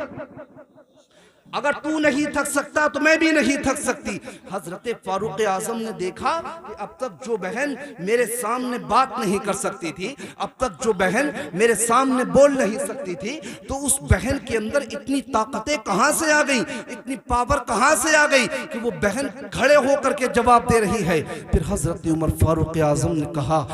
अगर तू नहीं थक सकता तो मैं भी नहीं थक सकती। हजरत फारूक आजम ने देखा कि अब तक जो बहन मेरे सामने बात नहीं कर सकती थी, अब तक जो बहन मेरे सामने बोल नहीं सकती थी, तो उस बहन के अंदर इतनी ताकतें कहां से आ गई, इतनी पावर कहां से आ गई कि वो बहन खड़े होकर के जवाब दे रही है। फिर हजरत उमर फारूक आजम ने कहा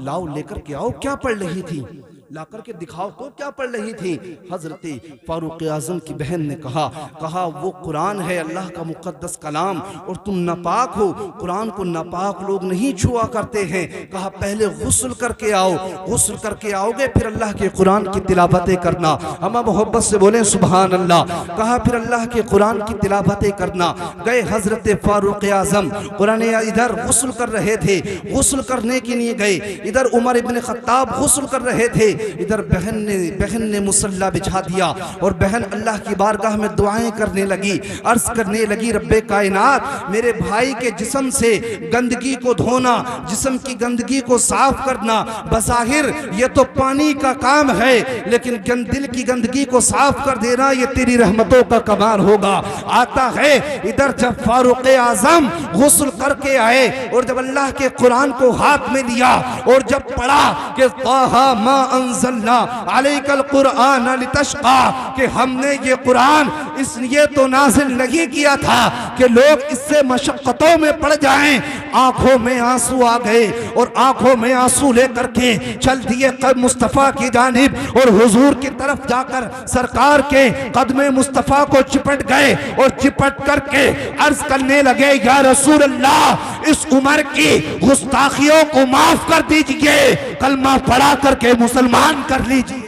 लाओ लेकर के आओ, क्या पढ़ रही थी, ला करके दिखाओ तो क्या पढ़ रही थी। हजरत फारूक आजम की बहन ने कहा वो कुरान है अल्लाह का मुकद्दस कलाम और तुम नापाक हो, कुरान को नापाक लोग नहीं छुआ करते हैं। कहा पहले गुस्ल करके आओ, गुस्ल करके आओगे फिर अल्लाह के कुरान की तिलावतें करना। हम मोहब्बत से बोले सुभान अल्लाह। कहा फिर अल्लाह के कुरान की तिलावतें करना। गए हजरत फारूक आजम कुरान, इधर गुस्ल कर रहे थे, गुस्ल करने के लिए गए, इधर उमर इब्न खत्ताब गुस्ल कर रहे थे, इधर बहन ने मुसल्ला बिछा दिया और बहन अल्लाह की बारगाह में दुआएं करने लगी, अर्ज करने लगी, रब्बे कायनात मेरे भाई के जिस्म से गंदगी को धोना, जिस्म की गंदगी को साफ करना, बज़ाहिर ये तो पानी का काम है, लेकिन दिल की गंदगी को साफ कर देना ये तेरी रहमतों का कमाल होगा। आता है इधर जब फारूक आजम गुस्ल करके आए और जब अल्लाह के कुरान को हाथ में लिया और जब पढ़ा कि ताहा मा अंज़लना अलैकल कुरान लितशक़ा, कि हमने ये कुरान इसलिए तो नाज़िल नहीं किया था कि लोग इससे मशक्क़तों में पड़ जाएं। आंखों में आंसू आ गए और आंखों में आंसू लेकर के चल दिए मुस्तफ़ा की जानिब और हुजूर की तरफ जाकर सरकार के कदमे मुस्तफ़ा को चिपट गए और चिपट करके अर्ज करने लगे, या रसूल अल्लाह इस उम्र की गुस्ताखियों को माफ कर दीजिए, कलमा पढ़ा करके मुसलमान कर लीजिए।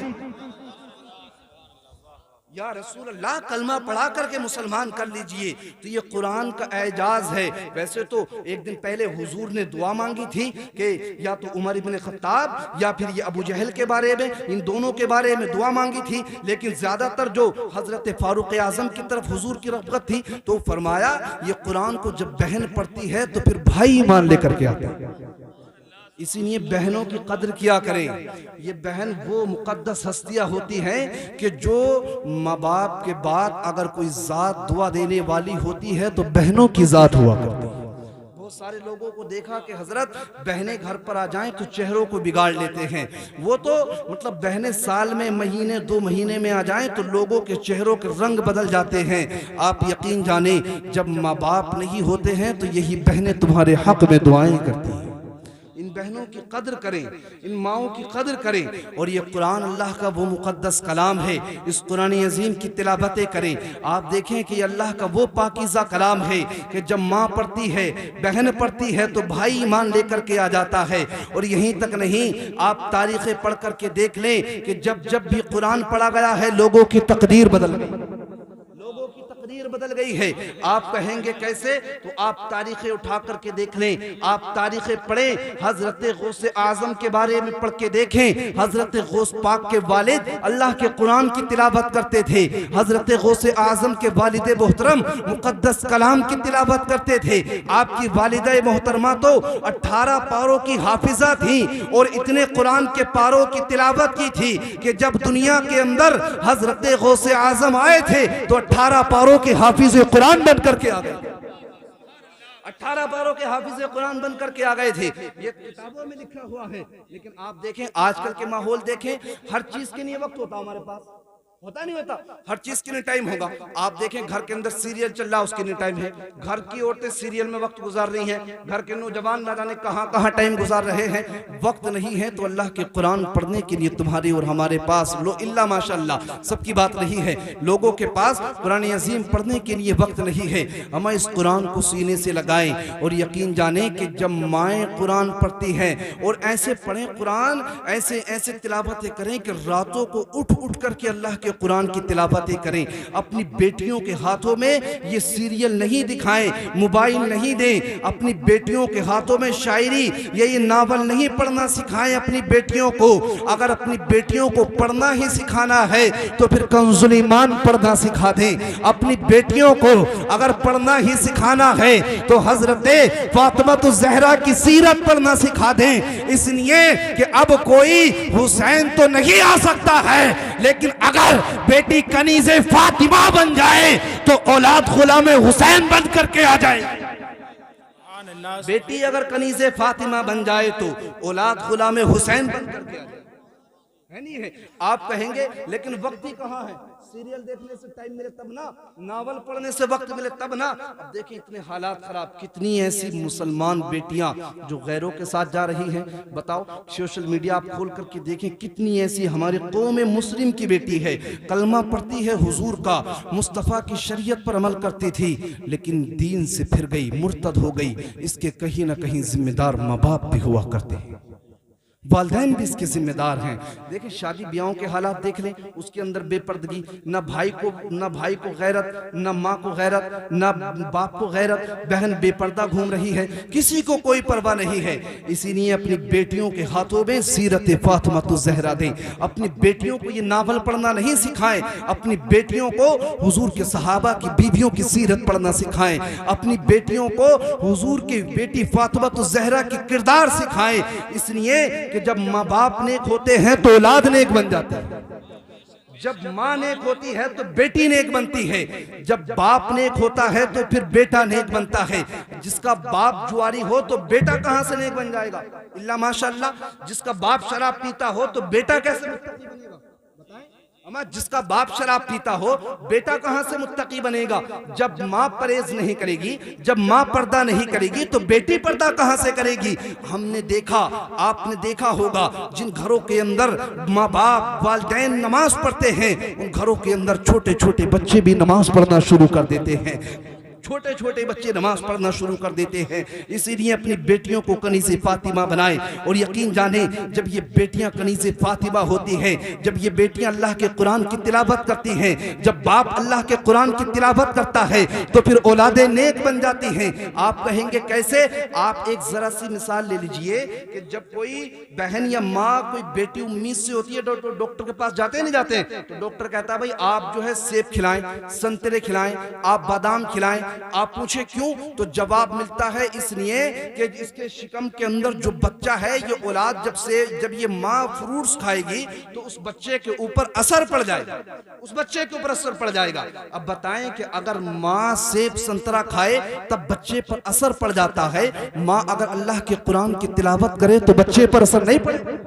या रसूल अल्लाह कलमा पढ़ा करके मुसलमान कर लीजिए। तो ये कुरान का एजाज है। वैसे तो एक दिन पहले हुजूर ने दुआ मांगी थी कि या तो उमर इब्न खत्ताब या फिर ये अबू जहल के बारे में, इन दोनों के बारे में दुआ मांगी थी, लेकिन ज्यादातर जो हजरत फारूक आजम की तरफ हुजूर की रग़बत थी, तो फरमाया ये कुरान को जब बहन पढ़ती है तो फिर भाई ईमान लेकर के आता है। इसीलिए बहनों की कदर किया करें। ये बहन वो मुकद्दस हस्तियां होती हैं कि जो माँ बाप के बाद अगर कोई जात दुआ देने वाली होती है तो बहनों की जात हुआ करती है। बहुत सारे लोगों को देखा कि हजरत बहनें घर पर आ जाएं तो चेहरों को बिगाड़ लेते हैं। वो तो मतलब बहनें साल में महीने 2 महीने में आ जाएं तो लोगों के चेहरों के रंग बदल जाते हैं। आप यकीन जाने जब माँ बाप नहीं होते हैं तो यही बहनें तुम्हारे हक में दुआएं करती हैं। इन बहनों की कदर करें, इन माओं की कदर करें। और ये कुरान अल्लाह का वो मुकद्दस कलाम है, इस कुरान अजीम की तिलावतें करें। आप देखें कि अल्लाह का वो पाकीज़ा कलाम है कि जब माँ पढ़ती है, बहन पढ़ती है तो भाई ईमान लेकर के आ जाता है। और यहीं तक नहीं, आप तारीखें पढ़ करके देख लें कि जब जब भी कुरान पढ़ा गया है लोगों की तकदीर बदल गई, लोगों की तकदीर बदल गई है। आप कहेंगे कैसे? तो आप तारीखें उठा करके देख लें, आप तारीखें पढ़ें। हजरत गौसे आजम के बारे में पढ़ के देखें। हजरत गौस पाक के वालिद अल्लाह के कुरान की तिलावत करते थे। हजरत गौसे आजम के वालिद मोहतरम मुकद्दस कलाम की तिलावत करते थे। आपकी वालिदा मोहतरमा तो 18 पारों की हाफिजा थी और इतने कुरान के पारों की तिलावत की थी कि जब दुनिया के अंदर हजरत गौसे आजम आए थे तो 18 पारों के हाफिज कुरान बन करके आ गए। 18 पारों के हाफिज कुरान बन करके आ गए थे। ये किताबों में लिखा हुआ है। लेकिन आप देखें आजकल के माहौल देखें, हर चीज के लिए वक्त होता हमारे पास, होता नहीं होता, हर चीज के लिए टाइम होगा। आप देखें घर के अंदर सीरियल चल रहा, उसके लिए टाइम है। घर की औरतें सीरियल में वक्त गुजार रही हैं, घर के नौजवान न जाने कहां कहां टाइम गुजार रहे हैं। वक्त नहीं है तो अल्लाह के कुरान पढ़ने के लिए तुम्हारे और हमारे पास लो इल्ला माशाअल्लाह सबकी बात नहीं है। लोगों के पास कुरान अजीम पढ़ने के लिए वक्त नहीं है। हम इस कुरान को सीने से लगाएं और यकीन जाने कि जब माएँ कुरान पढ़ती हैं और ऐसे पढ़ें कुरान, ऐसे ऐसे तिलावतें करें कि रातों को उठ उठ करके अल्लाह के कुरान की तिलावतें करें। अपनी बेटियों के हाथों में ये सीरियल नहीं दिखाएं, मोबाइल नहीं दें। अपनी बेटियों के हाथों में शायरी ये नावल नहीं पढ़ना सिखाएं अपनी बेटियों को। अगर अपनी बेटियों को पढ़ना ही सिखाना है तो फिर कंजुल ईमान पढ़ना सिखा दें। अपनी बेटियों को अगर पढ़ना ही सिखाना है तो हजरत फातिमा ज़हरा की सीरत पढ़ना सिखा दें। इसलिए कि अब कोई हुसैन तो नहीं आ सकता है, लेकिन अगर बेटी कनीज़े फातिमा बन जाए तो औलाद गुलाम हुसैन बन करके आ जाए। बेटी अगर कनीज़े फातिमा बन जाए तो औलाद गुलाम हुसैन बन करके आ जाए। है नहीं है? आप कहेंगे लेकिन वक्त ही कहाँ है? सीरियल देखने से टाइम मिले तब ना, नावल पढ़ने से वक्त मिले तब ना। अब देखिए इतने हालात खराब, कितनी ऐसी मुसलमान बेटियां जो गैरों के साथ जा रही हैं। बताओ, सोशल मीडिया आप खोल करके देखें, कितनी ऐसी हमारे कौम मुस्लिम की बेटी है, कलमा पढ़ती है, हुजूर का मुस्तफ़ा की शरीयत पर अमल करती थी, लेकिन दीन से फिर गई, मुर्तद हो गई। इसके कहीं ना कहीं जिम्मेदार माँ बाप भी हुआ करते हैं, वालिदैन भी इसके जिम्मेदार हैं। देखिए शादी ब्याहों के हालात देख लें, उसके अंदर बेपर्दगी, न भाई को गैरत, न माँ को गैरत, न बाप को गैरत। बहन बेपर्दा घूम रही है, किसी को कोई परवाह नहीं है। इसीलिए अपनी बेटियों के हाथों में सीरत फातिमा ज़हरा दें। अपनी बेटियों को ये नावल पढ़ना नहीं सिखाएं, अपनी बेटियों को हुजूर के सहाबा की बीवियों की सीरत पढ़ना सिखाएं। अपनी बेटियों को हुजूर की बेटी फातिमा ज़हरा की किरदार सिखाएं। इसलिए कि जब माँ बाप नेक होते हैं तो औलाद नेक बन जाती है, जब माँ नेक होती है तो बेटी नेक बनती है, जब बाप नेक होता है तो फिर बेटा नेक बनता है। जिसका बाप जुआरी हो तो बेटा कहां से नेक बन जाएगा? इल्ला माशाअल्लाह। जिसका बाप शराब पीता हो तो बेटा कैसे मुत्तकी बनेगा? अम्मा, जिसका बाप शराब पीता हो बेटा कहां से मुत्तकी बनेगा? जब माँ परहेज नहीं करेगी, जब माँ पर्दा नहीं करेगी तो बेटी पर्दा कहां से करेगी? हमने देखा, आपने देखा होगा, जिन घरों के अंदर माँ बाप वालिदैन नमाज पढ़ते हैं उन घरों के अंदर छोटे छोटे बच्चे भी नमाज पढ़ना शुरू कर देते हैं। छोटे छोटे बच्चे नमाज पढ़ना शुरू कर देते हैं। इसीलिए अपनी बेटियों को कनीज़े फातिमा बनाए। और यकीन जाने, जब ये बेटियां कनीज़े फातिमा होती हैं, जब ये बेटियां अल्लाह के कुरान की तिलावत करती हैं, जब बाप अल्लाह के कुरान की तिलावत करता है, तो फिर औलादे नेक बन जाती हैं। आप कहेंगे कैसे? आप एक जरा सी मिसाल ले लीजिए कि जब कोई बहन या माँ कोई बेटी उम्मीद से होती है तो डॉक्टर के पास जाते नहीं जाते, तो डॉक्टर कहता है भाई आप जो है सेब खिलाएं, संतरे खिलाएं, आप बादाम खिलाएं। आप पूछे क्यों? तो जवाब मिलता है इसलिए कि इसके शिकम के अंदर जो बच्चा है, ये औलाद जब ये माँ फ्रूट्स खाएगी तो उस बच्चे के ऊपर असर पड़ जाएगा, उस बच्चे के ऊपर असर पड़ जाएगा। अब बताएं कि अगर माँ सेब संतरा खाए तब बच्चे पर असर पड़ जाता है, माँ अगर अल्लाह के कुरान की तिलावत करे तो बच्चे पर असर नहीं पड़े।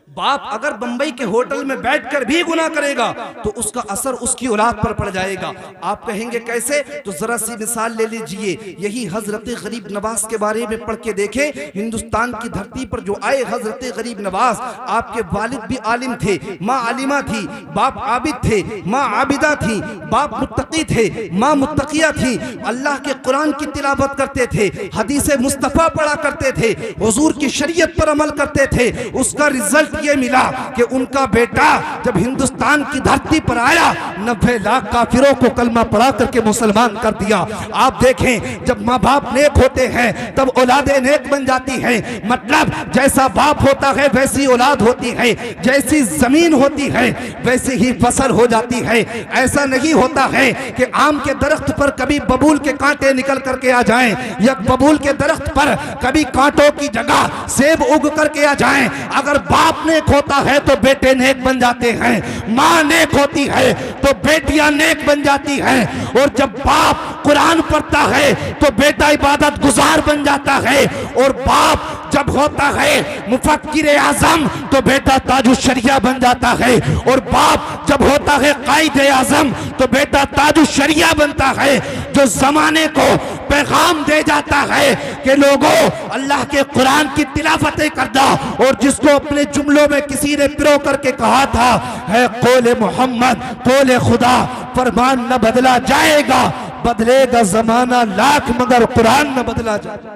बाप अगर बंबई के होटल में बैठकर भी गुनाह करेगा तो उसका असर उसकी औलाद पर पड़ जाएगा। आप कहेंगे कैसे? तो जरा सी मिसाल ले लीजिए। यही हजरत गरीब नवाज के बारे में पढ़ के देखें। हिंदुस्तान की धरती पर जो आए हजरत गरीब नवाज, आपके वालिद भी आलिम थे, माँ आलिमा थी, बाप आबिद थे, माँ आबिदा थी, बाप मुत्तकी थे, माँ मुत्तकिया थी, अल्लाह के कुरान की तिलावत करते थे, हदीस मुस्तफ़ा पढ़ा करते थे, हुजूर की शरीयत पर अमल करते थे। उसका रिजल्ट ये मिला कि उनका बेटा जब हिंदुस्तान की धरती पर आया, 90 लाख काफिरों को कलमा पढ़ा करके मुसलमान कर दिया। आप देखें, जब माँ बाप नेक होते हैं तब औलादे नेक बन जाती हैं। मतलब जैसा बाप होता है वैसी औलाद होती है, जैसी जमीन होती है वैसी ही फसल हो जाती है। ऐसा नहीं होता है कि आम के दरख्त पर कभी बबूल के कांटे निकल करके आ जाएं, या बबूल के दरख्त पर कभी कांटों की जगह सेब उग करके आ जाएं। अगर बाप नेक होता है तो बेटे नेक बन जाते हैं, माँ नेक होती है तो बेटियां नेक बन जाती हैं। और जब बाप कुरान पढ़ता है तो बेटा इबादत गुजार बन जाता है। और बाप जब होता है मुफक्किर आजम तो बेटा ताजुश शरिया बन जाता है। और बाप जब होता है कायद आजम तो बेटा ताजुश शरिया बनता है, जो जमाने को पैगाम दे जाता है कि लोगों अल्लाह के कुरान की तिलावतें करना। और जिसको अपने जुमलों में किसी ने पिरो करके कहा था, है कौले मोहम्मद कौले खुदा, फरमान न बदला जाएगा, बदलेगा जमाना लाख मगर कुरान न बदला जाएगा।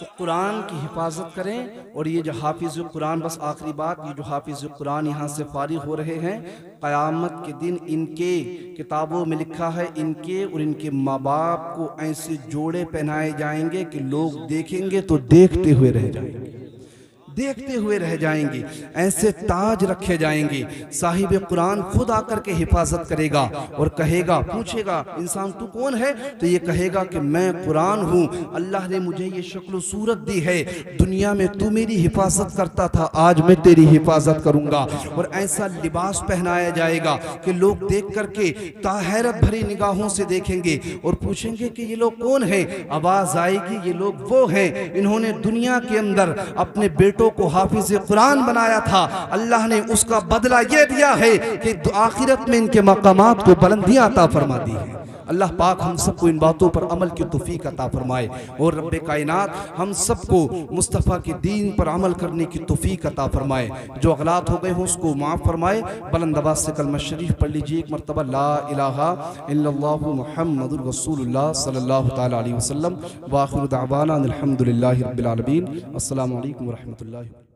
तो कुरान की हिफाजत करें। और ये जो हाफिज़ कुरान, बस आखिरी बात, ये जो हाफिज़ कुरान यहाँ से फारिग हो रहे हैं, क़यामत के दिन इनके किताबों में लिखा है, इनके और इनके माँ बाप को ऐसे जोड़े पहनाए जाएंगे कि लोग देखेंगे तो देखते हुए रह जाएंगे, देखते हुए रह जाएंगे। ऐसे ताज रखे जाएंगे। साहिब कुरान खुद आकर के हिफाजत करेगा और कहेगा, पूछेगा इंसान तू कौन है? तो ये कहेगा कि मैं कुरान हूँ, अल्लाह ने मुझे ये शक्ल सूरत दी है, दुनिया में तू मेरी हिफाजत करता था, आज मैं तेरी हिफाजत करूँगा। और ऐसा लिबास पहनाया जाएगा कि लोग देख करके ताहैरत भरी निगाहों से देखेंगे और पूछेंगे कि ये लोग कौन हैं? आवाज़ आएगी, ये लोग वो हैं, इन्होंने दुनिया के अंदर अपने बेटों को हाफिज कुरान बनाया था, अल्लाह ने उसका बदला ये दिया है कि आखिरत में इनके मकामात को बुलंदियां अता फरमा दी है। अल्लाह पाक हम सबको इन बातों पर अमल की तौफीक अता फरमाए और रब्बे कायनात हम सबको मुस्तफ़ा के दीन पर अमल करने की तौफीक अता फरमाए। जो गलत हो गए हो उसको माफ़ फरमाए। बुलंद आवाज़ से कलमा शरीफ पढ़ लीजिए एक मरतबा, ला इलाहा इल्लल्लाहु मुहम्मदुर रसूलुल्लाह सल्लल्लाहु तआला अलैहि वसल्लम। व आखिरु दअवाना अनिल हम्दुलिल्लाहि रब्बिल आलमीन। अस्सलामु अलैकुम व रहमतुल्लाहि।